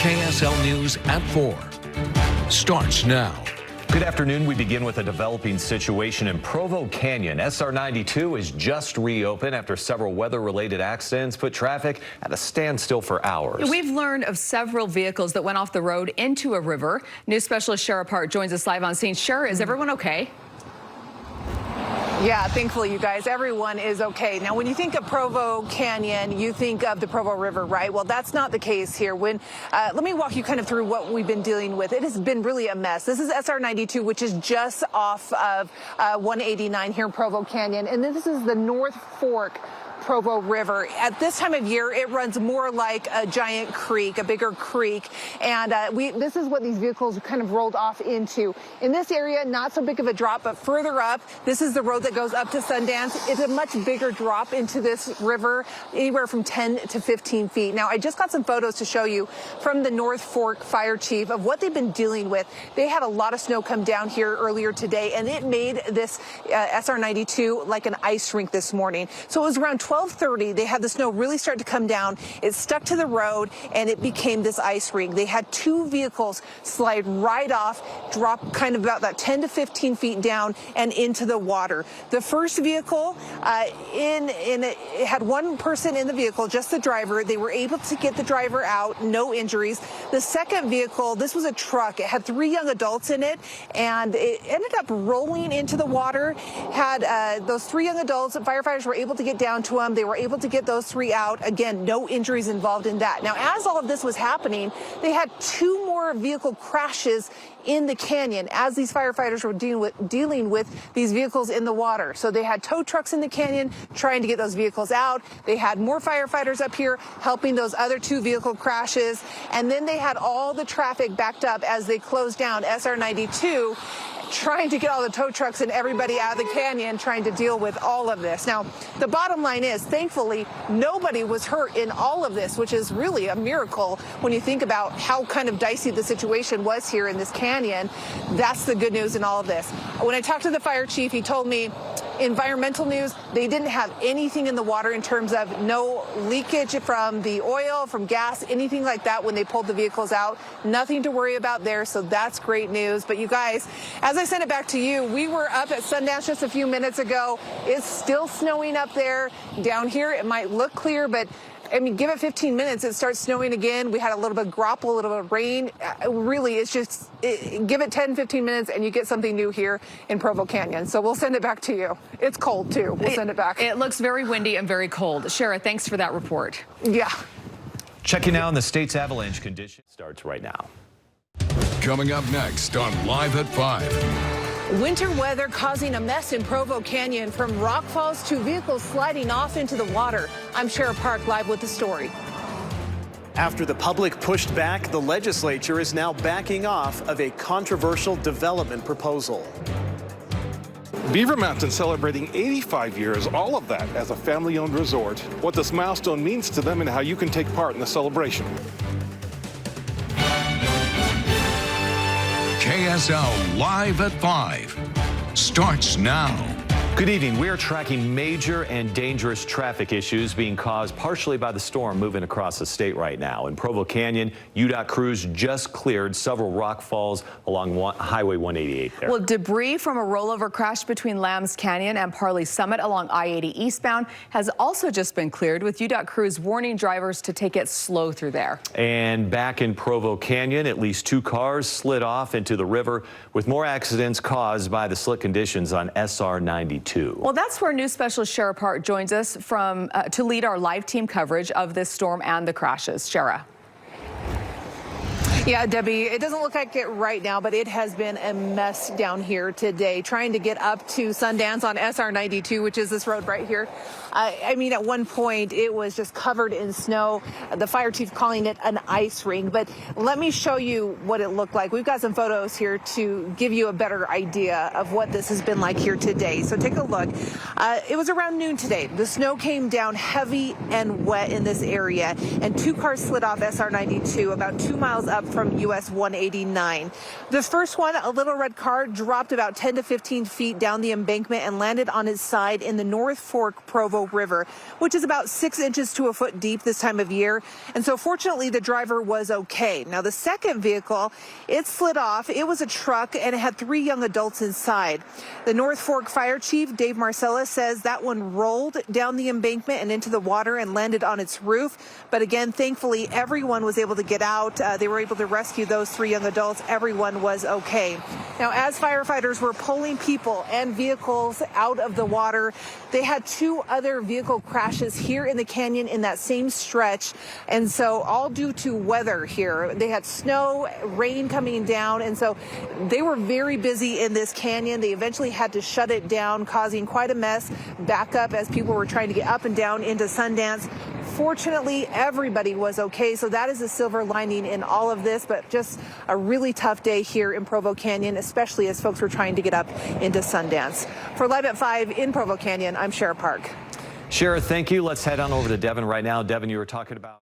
KSL News at 4 starts now. Good afternoon. We begin with a developing situation in Provo Canyon. SR 92 is just reopened after several weather-related accidents put traffic at a standstill for hours. We've learned of several vehicles that went off the road into a river. News specialist Shara Park joins us live on scene. Shara, is everyone okay? Yeah, thankfully, you guys, everyone is okay. Now, when you think of Provo Canyon, you think of the Provo River, right? Well, that's not the case here. Let me walk you kind of through what we've been dealing with. It has been really a mess. This is SR 92, which is just off of 189 here in Provo Canyon. And this is the North Fork Provo River. At this time of year, it runs more like a giant creek, a bigger creek. And this is what these vehicles kind of rolled off into. In this area, not so big of a drop, but further up, this is the road that goes up to Sundance. It's a much bigger drop into this river, anywhere from 10 to 15 feet. Now, I just got some photos to show you from the North Fork Fire Chief of what they've been dealing with. They had a lot of snow come down here earlier today, and it made this SR 92 like an ice rink this morning. So it was around 12:30, they had the snow really start to come down. It stuck to the road and it became this ice rink. They had two vehicles slide right off, drop kind of about that 10 to 15 feet down and into the water. The first vehicle, it had one person in the vehicle, just the driver. They were able to get the driver out, no injuries. The second vehicle, this was a truck. It had three young adults in it and it ended up rolling into the water. Had those three young adults, firefighters were able to get down to them. They were able to get those three out. Again, no injuries involved in that. Now, as all of this was happening, they had two more vehicle crashes in the canyon as these firefighters were dealing with these vehicles in the water. So they had tow trucks in the canyon trying to get those vehicles out. They had more firefighters up here helping those other two vehicle crashes. And then they had all the traffic backed up as they closed down SR 92, trying to get all the tow trucks and everybody out of the canyon, trying to deal with all of this. Now, the bottom line is, thankfully, nobody was hurt in all of this, which is really a miracle when you think about how kind of dicey the situation was here in this canyon. That's the good news in all of this. When I talked to the fire chief, he told me, environmental news, they didn't have anything in the water in terms of no leakage from the oil, from gas, anything like that when they pulled the vehicles out. Nothing to worry about there, so that's great news. But you guys, as I sent it back to you, we were up at Sundance just a few minutes ago. It's still snowing up there. Down here, it might look clear, but I mean, give it 15 minutes, it starts snowing again. We had a little bit of grapple, a little bit of rain. Really, it's just, give it 10, 15 minutes and you get something new here in Provo Canyon. So we'll send it back to you. It's cold too. We'll send it back. It looks very windy and very cold. Shara, thanks for that report. Yeah. Checking now on the state's avalanche condition starts right now. Coming up next on Live at 5. Winter weather causing a mess in Provo Canyon, from rock falls to vehicles sliding off into the water. I'm Shara Park, live with the story. After the public pushed back, the legislature is now backing off of a controversial development proposal. Beaver Mountain celebrating 85 years, all of that as a family-owned resort. What this milestone means to them and how you can take part in the celebration. KSL Live at 5 starts now. Good evening. We are tracking major and dangerous traffic issues being caused partially by the storm moving across the state right now. In Provo Canyon, UDOT crews just cleared several rock falls along Highway 188 there. Well, debris from a rollover crash between Lambs Canyon and Parley Summit along I-80 eastbound has also just been cleared, with UDOT crews warning drivers to take it slow through there. And back in Provo Canyon, at least two cars slid off into the river, with more accidents caused by the slick conditions on SR 92. Well, that's where news specialist Shara Park joins us from to lead our live team coverage of this storm and the crashes. Shara. Yeah, Debbie, it doesn't look like it right now, but it has been a mess down here today, trying to get up to Sundance on SR 92, which is this road right here. I mean, at one point, it was just covered in snow. The fire chief calling it an ice rink. But let me show you what it looked like. We've got some photos here to give you a better idea of what this has been like here today. So take a look. It was around noon today. The snow came down heavy and wet in this area, and two cars slid off SR 92 about 2 miles up from US 189. The first one, a little red car, dropped about 10 to 15 feet down the embankment and landed on its side in the North Fork Provo River, which is about 6 inches to a foot deep this time of year. And so fortunately, the driver was okay. Now, the second vehicle, it slid off. It was a truck and it had 3 young adults inside. The North Fork Fire Chief, Dave Marcella, says that one rolled down the embankment and into the water and landed on its roof. But again, thankfully, everyone was able to get out. They were able to rescue those 3 young adults. Everyone was okay. Now, as firefighters were pulling people and vehicles out of the water, they had 2 other vehicle crashes here in the canyon in that same stretch. And so all due to weather here. They had snow, rain coming down. And so they were very busy in this canyon. They eventually had to shut it down, causing quite a mess back up as people were trying to get up and down into Sundance. Fortunately, everybody was okay. So that is a silver lining in all of this, but just a really tough day here in Provo Canyon, especially as folks were trying to get up into Sundance. For Live at 5 in Provo Canyon, I'm Shara Park. Shara, thank you. Let's head on over to Devin right now. Devin, you were talking about